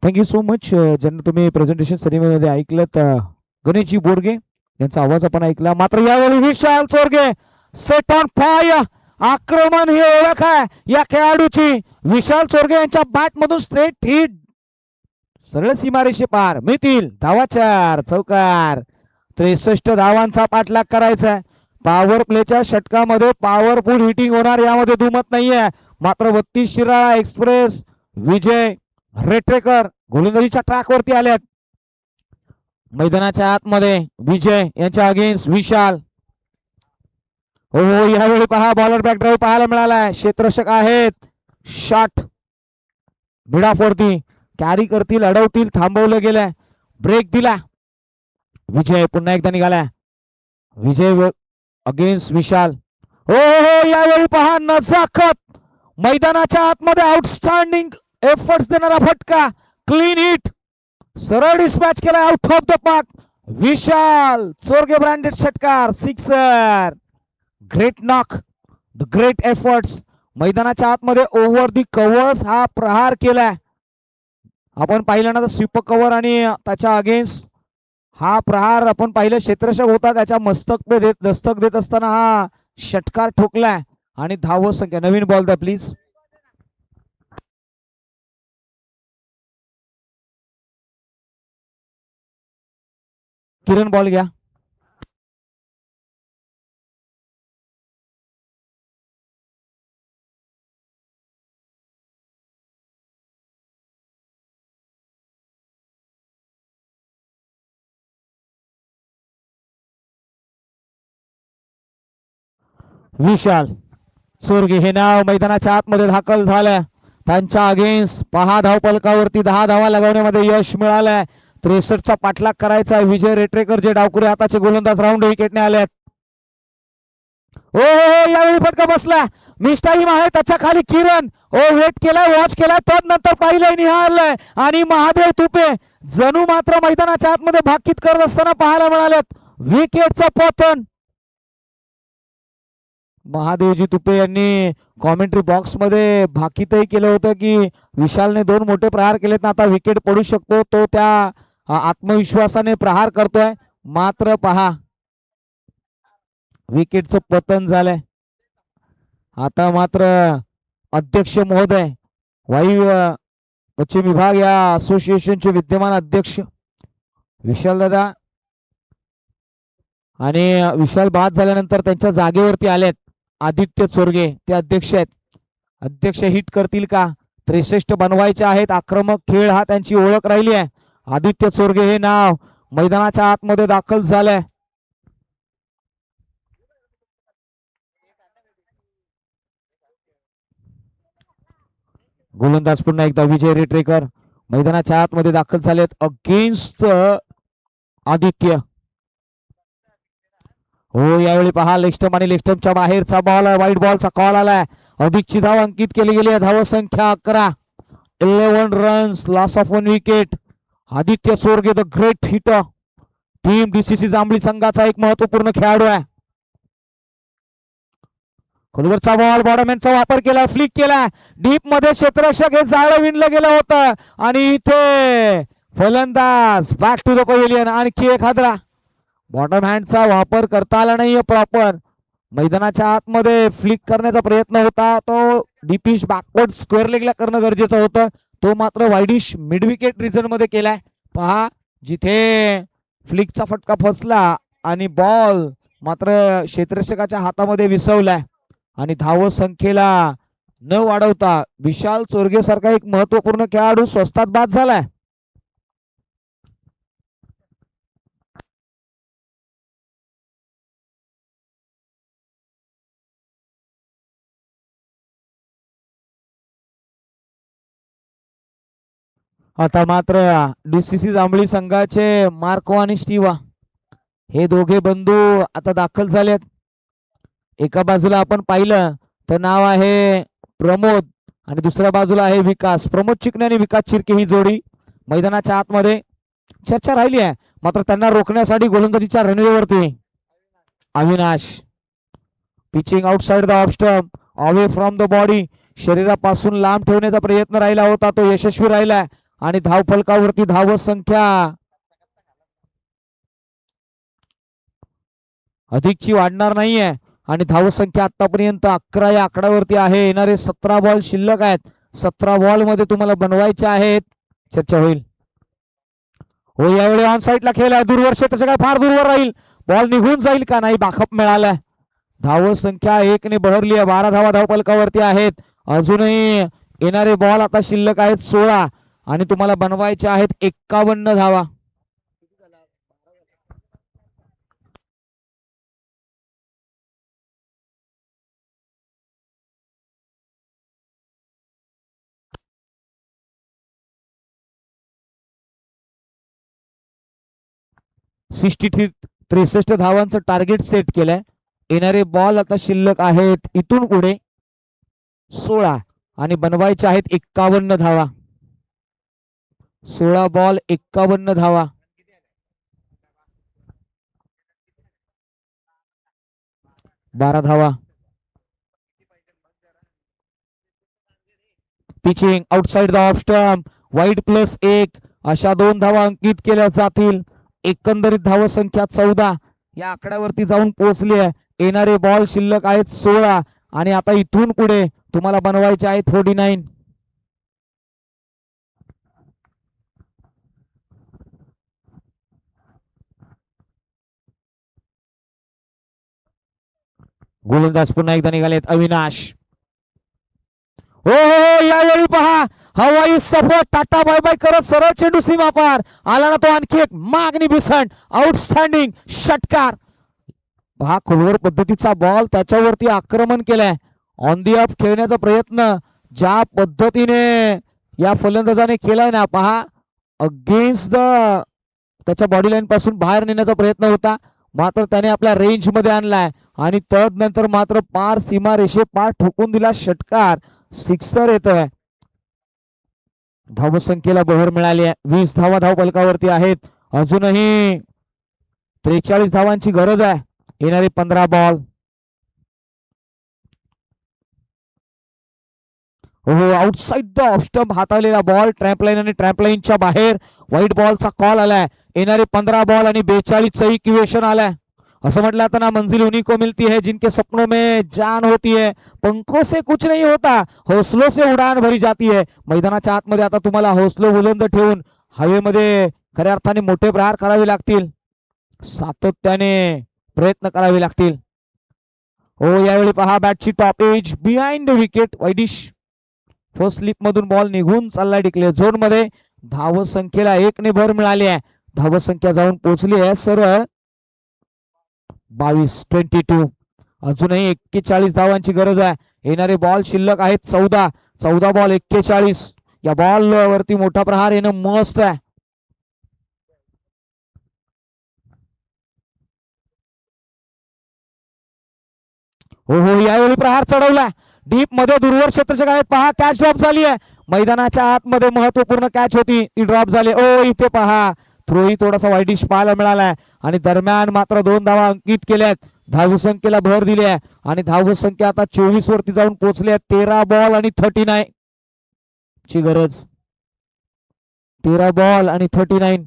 Thank you so much. ज्यांना तुम्ही प्रेझेंटेशन सेरेमनीमध्ये ऐकलं, गणेशजी बोडगे यांचा आवाज आपण ऐकला. मात्र यावेळी विशाल चोरगे सेट ऑन फायर. आक्रमण ही ओळख आहे या खेळाडूची. विशाल चोरगे यांच्या बॅट मधून स्ट्रेट हिट, सरळ सीमारेषे पार. मिळतील धावा 4 चौकार. 63 धावांचा पाठलाग करायचा आहे. पॉवर प्लेच्या षटकामध्ये पॉवरफुल हिटिंग होणार, यामध्ये दुमत नाहीये. मात्र 32 शिराळा एक्सप्रेस विजय रेट्रेकर गोलंदाजीच्या ट्रॅकवरती आल्यात. मैदानाच्या आतमध्ये विजय यांच्या अगेन्स्ट विशाल. हो, यावेळी पहा बॉलर बॅक ड्राईव्ह पाहायला मिळालाय. क्षेत्ररक्षक आहेत. शॉट मिड ऑफ वरती कॅरी करतील, अडवतील, थांबवलं गेलंय. ब्रेक दिला. विजय पुन्हा एकदा निघाला. विजय अगेन्स्ट विशाल. हो, यावेळी पहा नजाकत. मैदानाच्या आतमध्ये आउटस्टँडिंग एफर्ट्स देणारा फटका. क्लीन हिट, सरळ डिस्पॅच केला out of the park. Vishal Chorge branded षटकार, sixer. Great knock, the great efforts. मैदानाच्या आतमध्ये ओव्हर दी कव्हर्स हा प्रहार केलाय. आपण पाहिलं ना, स्वीपर कव्हर आणि त्याच्या अगेन्स्ट हा प्रहार आपण पाहिलं. क्षेत्ररक्षक होता, त्याच्या दस्तक देत असताना हा षटकार ठोकलाय. आणि धाव संख्या, नवीन बॉल द्या प्लीज. किरण बॉल घ्या. विशाल चोरगे हे नाव मैदानाच्या आतमध्ये दाखल झालं. त्यांच्या अगेन्स्ट 6 धावपलकावरती 10 धावा लगवण्यामध्ये यश मिळालंय. 63चा पाठलाग करायचा. विजय रेट्रेकर जे डावकुरे हाताचे गोलंदाज राऊंड विकेटने आलेत. हो हो हो, यावेळी फटका बसला. मिस्टाईम आहे त्याच्या खाली किरण. हो, वेट केलाय, वॉच केलाय, तदनंतर पाहिलंय, निहाळलंय आणि महादेव तुपे जणू मात्र मैदानाच्या आतमध्ये भाकीत करत असताना पाहायला मिळालेत. विकेटचं पतन. महादेवजी तुपे यांनी कॉमेंट्री बॉक्स मध्ये भाकीतही केलं होतं की विशालने 2 मोठे प्रहार केलेत ना, आता विकेट पडू शकतो. तो त्या आत्मविश्वासाने प्रहार करतोय. मात्र पहा, विकेटचं पतन झालंय. आता मात्र अध्यक्ष महोदय, वायू पश्चिम विभाग या असोसिएशनचे विद्यमान अध्यक्ष विशाल दादा आणि विशाल बाद झाल्यानंतर त्यांच्या जागेवरती आलेत आदित्य चोरगे, ते अध्यक्ष आहेत. अध्यक्ष हिट करतील का? 63 बनवायचे आहेत. आक्रमक खेळ हा त्यांची ओळख राहिली आहे. आदित्य चोरगे हे नाव मैदानाच्या आतमध्ये दाखल झालंय. गोलंदाज पुन्हा एकदा विजय रेटरेकर मैदानाच्या आतमध्ये दाखल झालेत अगेन्स्ट आदित्य. हो, यावेळी पहा, लेगस्टम आणि लेगस्टमच्या बाहेरचा बॉल आहे. वाईट बॉलचा कॉल आलाय. अधिकची धाव अंकित केली गेली आहे. धाव संख्या 11. 11 runs, loss of 1 wicket. Aditya Chorge the great hitter, team DCC Jambhali संघाचा एक महत्वपूर्ण खेळाडू आहे. खोलवरचा बॉल, बॉडमॅनचा वापर केला, फ्लिक केला, डीप मध्ये क्षेत्ररक्षक हे जाळं विणलं गेलं होतं आणि इथे फलंदाज बॅक टू द पवेलियन. आणखी एक हादरा. बॉटम हँडचा वापर करता आला नाहीये प्रॉपर. मैदानाच्या आतमध्ये फ्लिक करण्याचा प्रयत्न होता, तो डीपिश बॅकवर्ड स्क्वेअर लेगला करणं गरजेचं होतं. तो मात्र वाईडिश मिड विकेट रिजन मध्ये केलाय. पहा, जिथे फ्लिकचा फटका फसला आणि बॉल मात्र क्षेत्ररक्षकाच्या हातामध्ये विसवलाय आणि धाव संख्येला न वाढवता विशाल चोरगे सारखा एक महत्वपूर्ण खेळाडू स्वस्तात बाद झालाय. आता मात्र डीसीसी जांभळी संघाचे मार्को आणि स्टीवा हे दोघे बंधू आता दाखल झालेत. एका बाजूला आपण पाहिलं तर नाव आहे प्रमोद आणि दुसऱ्या बाजूला आहे विकास. प्रमोद चिकणे आणि विकास चिरके ही जोडी मैदानाच्या आतमध्ये चर्चा राहिली आहे. मात्र त्यांना रोखण्यासाठी गोलंदाजीच्या रणनीतीवरती Avinash. Pitching outside the off stump, away from the body, शरीरापासून लांब ठेवण्याचा प्रयत्न राहिला होता, तो यशस्वी राहिला आणि धाव फलकावरती धाव संख्या अधिकची वाढणार नाहीये आणि धाव संख्या आतापर्यंत 11 या आकड्यावरती आहे. येणारे 17 बॉल शिल्लक आहेत. 17 बॉल मध्ये तुम्हाला बनवायचे आहेत. चर्चा होईल. हो, यावेळी ऑन साईडला खेळ आहे. दूरवर्ष तसं काय फार दूरवर राहील. बॉल निघून जाईल का? नाही, बाखप मिळालाय. धाव संख्या 1 ने बहरली आहे. 12 धावा धाव फलकावरती आहेत. अजूनही येणारे बॉल आता शिल्लक आहेत 16 आणि तुम्हाला बनवायचे आहेत 51 धावा. सिक्स्टी 63 धावांचं टार्गेट सेट केलंय. येणारे बॉल आता शिल्लक आहेत इथून पुढे 16 आणि बनवायचे आहेत 51 धावा. 16 बॉल 51 धावा. बारा धावा. Pitching outside the off stump, wide +1 अशा 2 धावा अंकित केल्या जातील. एकंदरीत धाव संख्या 14 या आकड्यावरती जाऊन पोहोचली आहे. येणारे बॉल शिल्लक आहेत 16 आणि आता इथून पुढे तुम्हाला बनवायचे आहेत 49. गोलंदाज पुन्हा एकदा निघालेत अविनाश. हो हो हो, यावेळी पहा, हवाई सपोर्ट, टाटा बाय बाय करत सरळ चेंडू सीमा पार आला ना तो. आणखी एक मॅग्निफिसंट आउटस्टँडिंग षटकार. पहा, खोलवर पद्धतीचा बॉल, त्याच्यावरती आक्रमण केलंय. ऑन दी अप खेळण्याचा प्रयत्न ज्या पद्धतीने या फलंदाजाने केलाय ना, पहा, अगेन्स्ट द त्याच्या बॉडी लाईन पासून बाहेर नेण्याचा प्रयत्न होता. मात्र त्याने आपल्या रेंज मध्ये आणलाय आणि तदनंतर मात्र पार सीमा रेषे पार ठोकून दिला षटकार. सिक्सर येतोय. धावसंख्येला बहर मिळाली आहे. 20 धावा धावफलकावरती आहेत. अजूनही 43 धावांची गरज आहे. येणारे 15 बॉल. हो, आउटसाइड द ऑफ स्टंप हाताळलेला बॉल ट्रॅम्पलाईन आणि ट्रॅम्पलाईनच्या बाहेर व्हाईट बॉलचा कॉल आलाय. येणारे 15 बॉल आणि 42 इक्वेशन आलाय. असं म्हटलं आता ना, मंजिल उन्हीं को मिलती है जिनके सपनों में जान होती है, पंखों से कुछ नहीं होता, हौसलों से उडान भरी जाती है. मैदानाच्या आतमध्ये आता तुम्हाला हौसलो बुलंद ठेवून हवेमध्ये खऱ्या अर्थाने मोठे प्रहार करावे लागतील. सातत्याने प्रयत्न करावे लागतील. हो, यावेळी पहा बॅटची top edge behind wicket. Wideish first slip मधून बॉल निघून चाललाय डिक्लेअर झोन मध्ये. धावसंख्येला 1 ने भर मिळाली आहे. धावसंख्या जाऊन पोहोचली आहे सरळ 22. अजूनही 41 धावांची गरज आहे. येणारे बॉल शिल्लक आहेत 14 बॉल 41. या बॉल वरती मोठा प्रहार येणं मस्त आहे. हो, यावेळी प्रहार चढवला डीप मध्ये दूरवर क्षेत्राच्या गायत. पहा कॅच ड्रॉप झाली आहे. मैदानाच्या आतमध्ये महत्वपूर्ण कॅच होती, ती ड्रॉप झाली. ओ, इथे पहा थ्रोही थोडासा वाईडिश पाहायला मिळालाय आणि दरम्यान मात्र 2 धावा अंकित केल्यात. धावसंख्येला भर दिली आहे आणि धावसंख्या आता 24 वरती जाऊन पोहोचली आहे. 13 बॉल आणि 39 ची गरज. 13 बॉल आणि 39.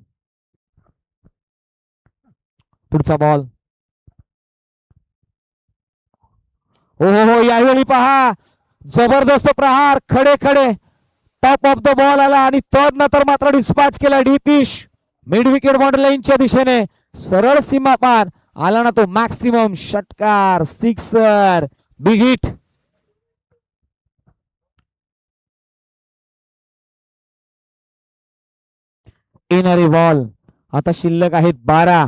पुढचा बॉल. हो, यावेळी पहा जबरदस्त प्रहार खडे टॉप ऑफ द बॉल आला आणि तदनंतर मात्र डिस्पॅच केला डीपिश मिड विकेट बॉर्डर लाईनच्या दिशेने. सरळ सीमा पार आला ना तो मॅक्सिमम षटकार. Sixer, big hit. येणारे बॉल आता शिल्लक आहेत 12,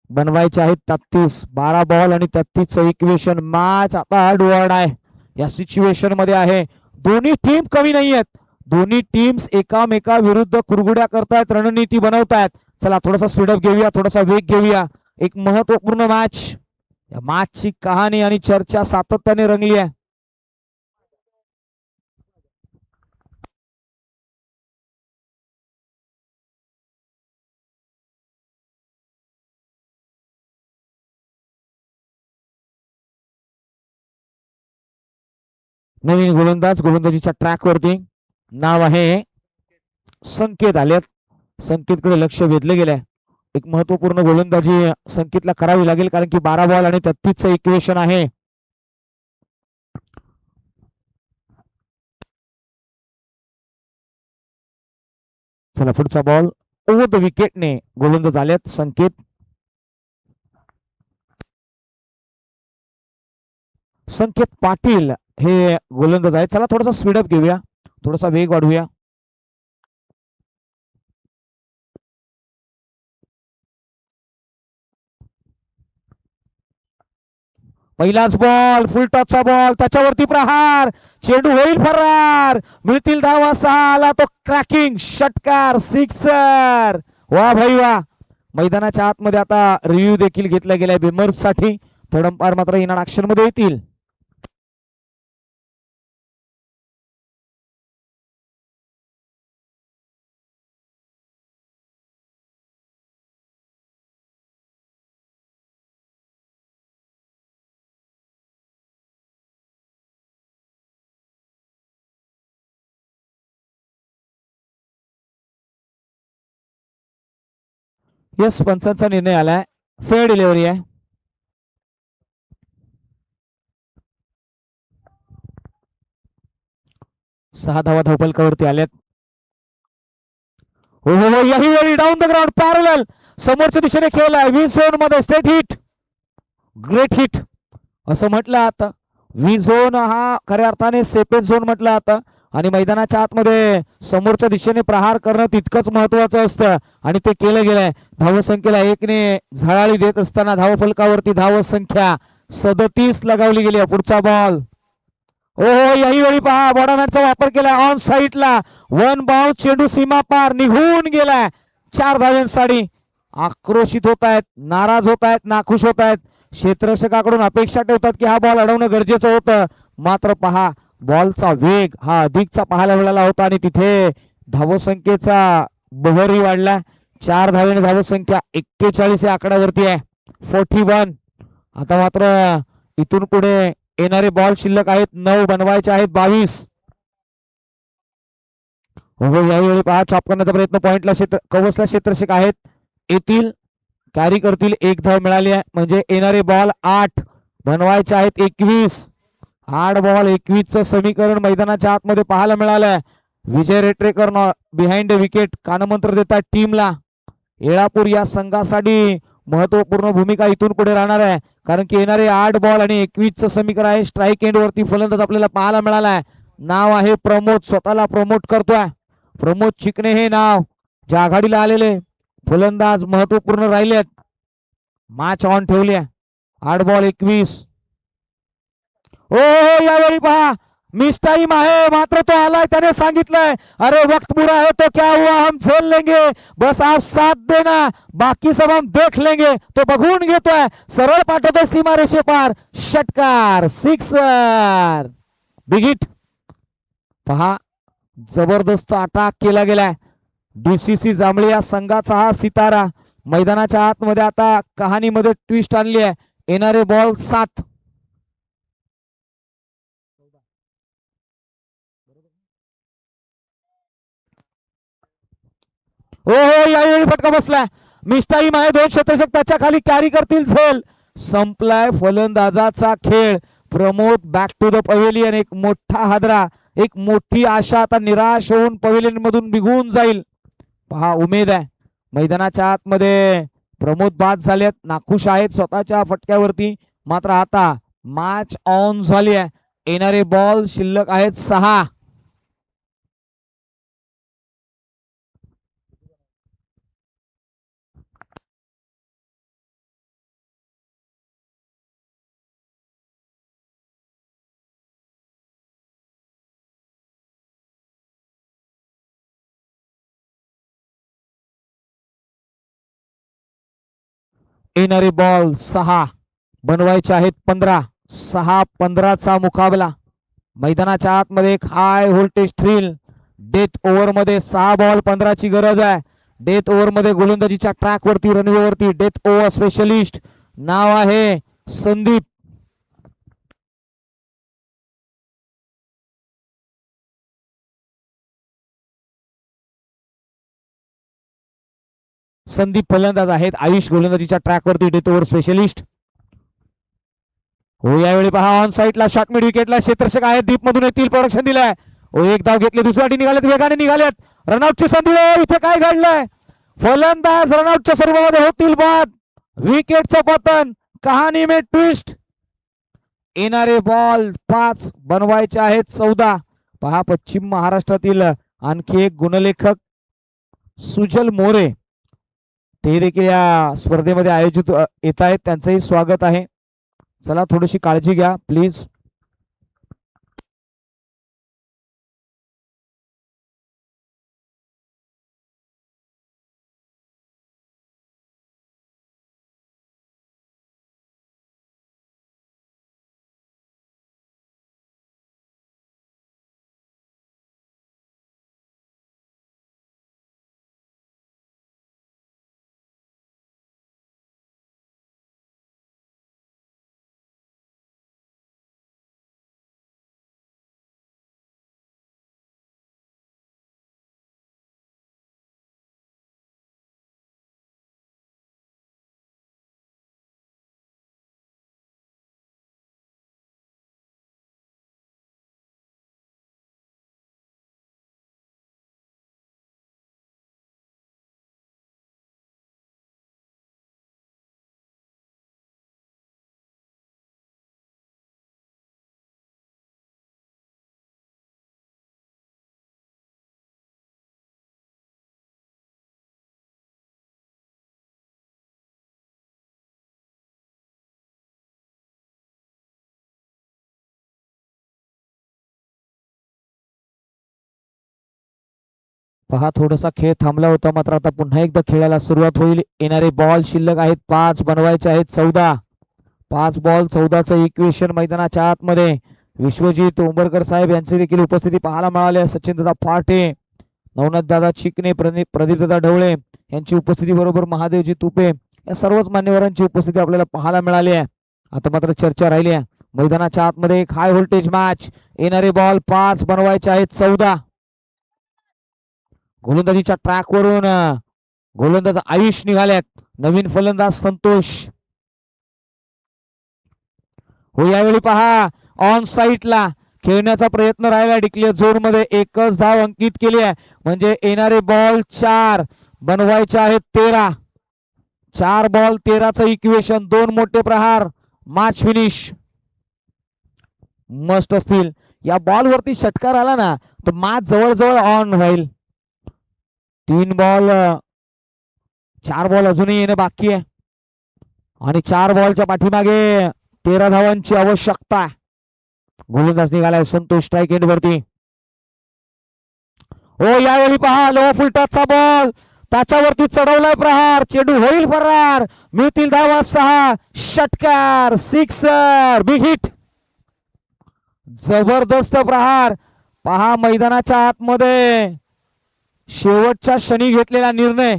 बनवायचे आहेत 33. 12 बॉल आणि 33 इक्वेशन. मॅच आता डुअर्ड आहे या सिच्युएशन मध्ये आहे. दोन्ही टीम कमी नाही आहेत. दोन्ही टीम्स एकामेका विरुद्ध कुरगुड्या करतायत, रणनीती बनवतायत. चला थोडासा स्पीडअप घेऊया, थोडासा वेग घेऊया. एक महत्वपूर्ण मॅच. या मॅचची कहाणी आणि चर्चा सातत्याने रंगली आहे. नवीन गोलंदाजीच्या ट्रॅक वरती नाव आहे संकेत आलेत. संकेतकडे लक्ष वेधले गेले. एक महत्वपूर्ण गोलंदाजी संकेतला करावी लागेल कारण की 12 बॉल आणि 33 इक्वेशन आहे. चला पुढचा बॉल ओव्हर द विकेटने गोलंदाज आलेत संकेत. संकेत पाटील हे गोलंदाज आहेत. चला थोडासा स्पीडअप घेऊया, थोडासा वेग वाढवूया. पहिलाच बॉल फुल टॉपचा बॉल, त्याच्यावरती प्रहार, चेंडू होईल फरार, मिळतील धावा 6. आला तो क्रॅकिंग षटकार, सिक्सर. वा भाई वा. मैदानाच्या आतमध्ये आता रिव्ह्यू देखील घेतला गेलाय बिमर्स साठी. थर्ड अंपायर मात्र येणार ऍक्शन मध्ये येतील. यस, पंचांचा निर्णय आलाय. फेअर डिलिव्हरी आहे. सहा धावा धावफलकावरती आल्यात. हो हो हो, याही वेळी डाऊन द ग्राउंड पॅरलल समोरच्या दिशेने खेळलाय. विन झोन मध्ये स्टेट हिट, ग्रेट हिट असं म्हटलं आता. विन झोन हा खऱ्या अर्थाने सेफेस्ट झोन म्हटलं आता. आणि मैदानाच्या आतमध्ये समोरच्या दिशेने प्रहार करणं तितकंच महत्वाचं असतं आणि ते केलं गेलंय. धावसंख्येला 1 ने झळाळी देत असताना धावफलकावरती धावसंख्या 37 लगावली गेली. पुढचा बॉल. हो याही वेळी पहा बॉडामॅनचा वापर केलाय ऑन साईडला. 1 बाउंस, चेंडू सीमा पार निघून गेलाय. 4 धावांसाठी आक्रोशित होत आहेत, नाराज होत आहेत, नाखुश होत आहेत. क्षेत्ररक्षकाकडून अपेक्षा ठेवतात की हा बॉल अडवणं गरजेचं होतं. मात्र पहा बॉलचा वेग हा अधिकचा पाहायला मिळाला होता आणि तिथे धावसंख्येचा बहरही वाढला. 4 धावेने धावसंख्या 41 या आकड्यावरती आहे. 41. आता मात्र इथून पुढे येणारे बॉल शिल्लक आहेत 9, बनवायचे आहेत 22. हो यावेळी पहा चॉप करण्याचा प्रयत्न पॉइंटला कवचला क्षेत्ररक्षक आहेत, येतील कॅरी करतील. 1 धाव मिळाली आहे म्हणजे येणारे बॉल 8, बनवायचे आहेत 21. 8 बॉल 21 चं समीकरण मैदानाच्या आतमध्ये पाहायला मिळालंय. विजय रेटरेकर बिहाइंड विकेट कानमंत्र देतात टीमला. येळापूर या संघासाठी महत्वपूर्ण भूमिका इथून पुढे राहणार आहे, कारण की येणारे 8 बॉल आणि 21 चं समीकरण आहे. स्ट्राईक एंड वरती फलंदाज आपल्याला पाहायला मिळालाय. नाव आहे प्रमोद, स्वतःला प्रमोट करतोय प्रमोद चिकणे हे नाव. ज्या आघाडीला आलेले फलंदाज महत्वपूर्ण राहिलेत. मॅच ऑन ठेवली आहे. 8 बॉल 21. हो यावेळी पहा मिस टाइम आहे, मात्र तो आलाय, त्याने सांगितलंय अरे वक्त बुरा है तो क्या हुआ हम झेल लेंगे, बस आप साथ देना, बाकी सब हम देख लेंगे. तो बघून घेतोय, सरळ पाठवतोय सीमारेषे पार. षटकार, सिक्सर, बिग हिट. पहा जबरदस्त अटॅक केला गेलाय. DCC जांभळे या संघाचा हा सितारा मैदानाच्या आतमध्ये आता कहाणीमध्ये ट्विस्ट आणली आहे. येणारे बॉल 7. हो यावेळी फटका बसलाय. मिस टाइम आहे. 2 क्षेत्ररक्षक त्याच्या खाली कॅरी करतील. झेल संपलाय फलंदाजाचा खेळ. Pramod back to the pavilion. एक मोठा हादरा, एक मोठी आशा आता निराश होऊन पवेलियन मधून निघून जाईल. पहा उमेद आहे मैदानाच्या आतमध्ये. प्रमोद बाद झालेत, नाखुश आहेत स्वतःच्या फटक्यावरती. मात्र आता मॅच ऑन झाली आहे. येणारे बॉल शिल्लक आहेत 6. येणारे बॉल 6, बनवायचे आहेत 15. 6-15 मुकाबला मैदानाच्या आतमध्ये. एक high voltage thrill. Death over मध्ये 6 बॉल 15 गरज आहे. डेथ ओव्हर मध्ये गोलंदाजीच्या ट्रॅक वरती, रनवे वरती डेथ ओव्हर स्पेशलिस्ट नाव आहे संदीप. संदीप फलंदाज आहेत. आयुष गोलंदाजीच्या ट्रॅक वरती डेथ ओव्हर स्पेशलिस्ट. हो यावेळी पहा ऑन साईडला शॉट मिड विकेटला क्षेत्ररक्षक आहेत. दीप मधून येतील, प्रोडक्शन दिलंय. हो एक धाव घेतली, दुसऱ्या निघालेत, वेगाने निघालेत. रनआउटची संधी. इथे काय घडलंय? फलंदाज रनआउटच्या स्वरूपामध्ये होतील बाद. विकेटचं पतन, कहाणी में ट्विस्ट. येणारे बॉल 5, बनवायचे आहेत 14. पहा पश्चिम महाराष्ट्रातील आणखी एक गुणलेखक सुजल मोरे, ते देखील या स्पर्धेमध्ये आयोजित येत आहेत. त्यांचंही स्वागत आहे. चला थोडीशी काळजी घ्या प्लीज. पहा थोडासा खेळ थांबला होता, मात्र आता पुन्हा एकदा खेळायला सुरुवात होईल. येणारे बॉल शिल्लक आहेत 5, बनवायचे आहेत 14. 5 बॉल 14चं इक्वेशन मैदानाच्या आतमध्ये. विश्वजित उंबरकर साहेब यांची देखील उपस्थिती पाहायला मिळाली आहे. सचिन दादा फाटे, नवनाथ दादा चिकणे, प्रदीप दादा ढवळे यांची उपस्थिती बरोबर महादेवजी तुपे या सर्वच मान्यवरांची उपस्थिती आपल्याला पाहायला मिळाली आहे. आता मात्र चर्चा राहिली आहे. मैदानाच्या आतमध्ये एक हाय व्होल्टेज मॅच. येणारे बॉल 5, बनवायचे आहेत 14. गोलंदाजीच्या ट्रॅक वरून गोलंदाज आयुष निघाल्यात. नवीन फलंदाज संतोष. हो यावेळी पहा ऑन साईडला खेळण्याचा प्रयत्न राहिला. डिक्लेअर झोन मध्ये एकच धाव अंकित केली आहे. म्हणजे येणारे बॉल 4, बनवायचे आहेत 13. 4 बॉल 13चं इक्वेशन. 2 मोठे प्रहार. Match finish. मस्त असतील. या बॉल वरती षटकार आला ना तर मॅच जवळजवळ ऑन होईल. 3 बॉल 4 बॉल अजूनही येणे बाकी आहे आणि 4 बॉलच्या पाठीमागे 13 धावांची आवश्यकता आहे. गोलंदाज निघालाय संतोष स्ट्राईक एंड वरती. हो यावेळी पहा लो फुल टचचा बॉल त्याच्यावरती चढवलाय प्रहार. चेंडू होईल फरार. मिळतील धावा 6. षटकार. सिक्सर. Big hit. जबरदस्त प्रहार. पहा मैदानाच्या आतमध्ये शेवटच्या क्षणी घेतलेला निर्णय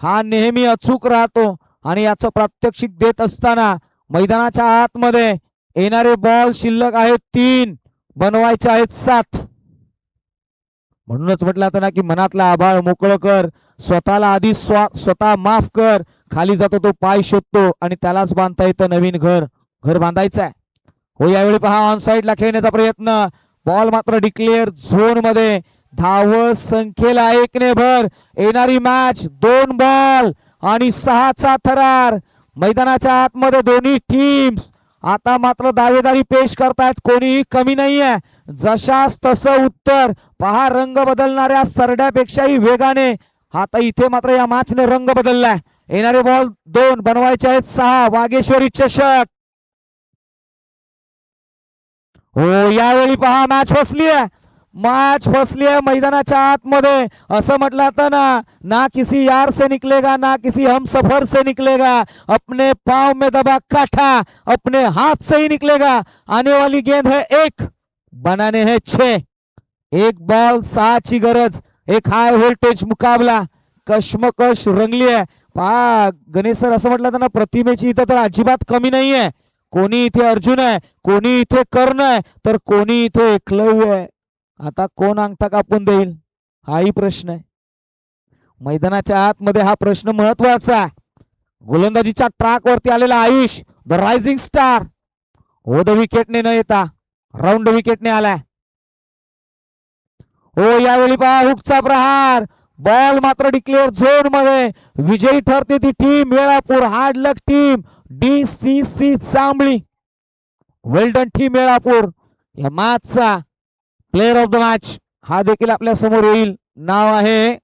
हा नेहमी अचूक राहतो आणि याचं प्रात्यक्षिक देत असताना मैदानाच्या आतमध्ये येणारे बॉल शिल्लक आहेत 3, बनवायचे आहेत 7. म्हणूनच म्हटलं आता ना की मनातला आभाळ मोकळं कर. स्वतःला आधी स्वतः माफ कर. खाली जातो तो पाय शोधतो आणि त्यालाच बांधता येतं नवीन घर बांधायचं आहे. हो यावेळी पहा ऑन साईडला खेळण्याचा प्रयत्न. बॉल मात्र डिक्लेअर झोन मध्ये. धाव संख्येला 1 ने भर. येणारी मॅच 2 बॉल आणि 6चा थरार. मैदानाच्या आतमध्ये दोन्ही टीम्स आता मात्र दावेदारी पेश करतायत. कोणीही कमी नाहीये. जशास तसं उत्तर. पहा रंग बदलणाऱ्या सरड्यापेक्षाही वेगाने आता इथे मात्र या मॅचने रंग बदललाय. येणारे बॉल 2, बनवायचे आहेत 6. वागेश्वरी चषक. हो यावेळी पहा मॅच फसली आहे मैदानाच्या आतमध्ये. असं म्हटलं तर ना किसी यार से निकलेगा ना किसी हम सफर से निकलेगा. अपने पांव में दबा काठा अपने हाथ से ही निकलेगा. आने वाली गेंद है 1, बनाने हैं 6. 1 बॉल 6 ची गरज. एक हाय व्होल्टेज मुकाबला. कश्मकश रंगली आहे. पहा गणेश सर असं म्हटलं तर प्रतिमेची इथं तर अजिबात कमी नाहीये. कोणी इथे अर्जुन आहे, कोणी इथे कर्ण आहे, तर कोणी इथे एकलव्य आहे. आता कोण अंगठा कापून देईल हाही प्रश्न आहे. मैदानाच्या आतमध्ये हा प्रश्न महत्वाचा आहे. गोलंदाजीच्या ट्रॅक वरती आलेला आयुष द रायझिंग स्टार. हो द विकेटने न येता राऊंड विकेटने आलाय. हो यावेळी पहा हुकचा प्रहार. बॉल मात्र डिक्लेअर झोन मध्ये. विजयी ठरते ती टीम वेळापूर. हार्ड लक टीम DCC चांबळी. वेल डन टीम वेळापूर. या मॅचचा प्लेअर ऑफ द मॅच हा देखील आपल्या समोर येईल. नाव आहे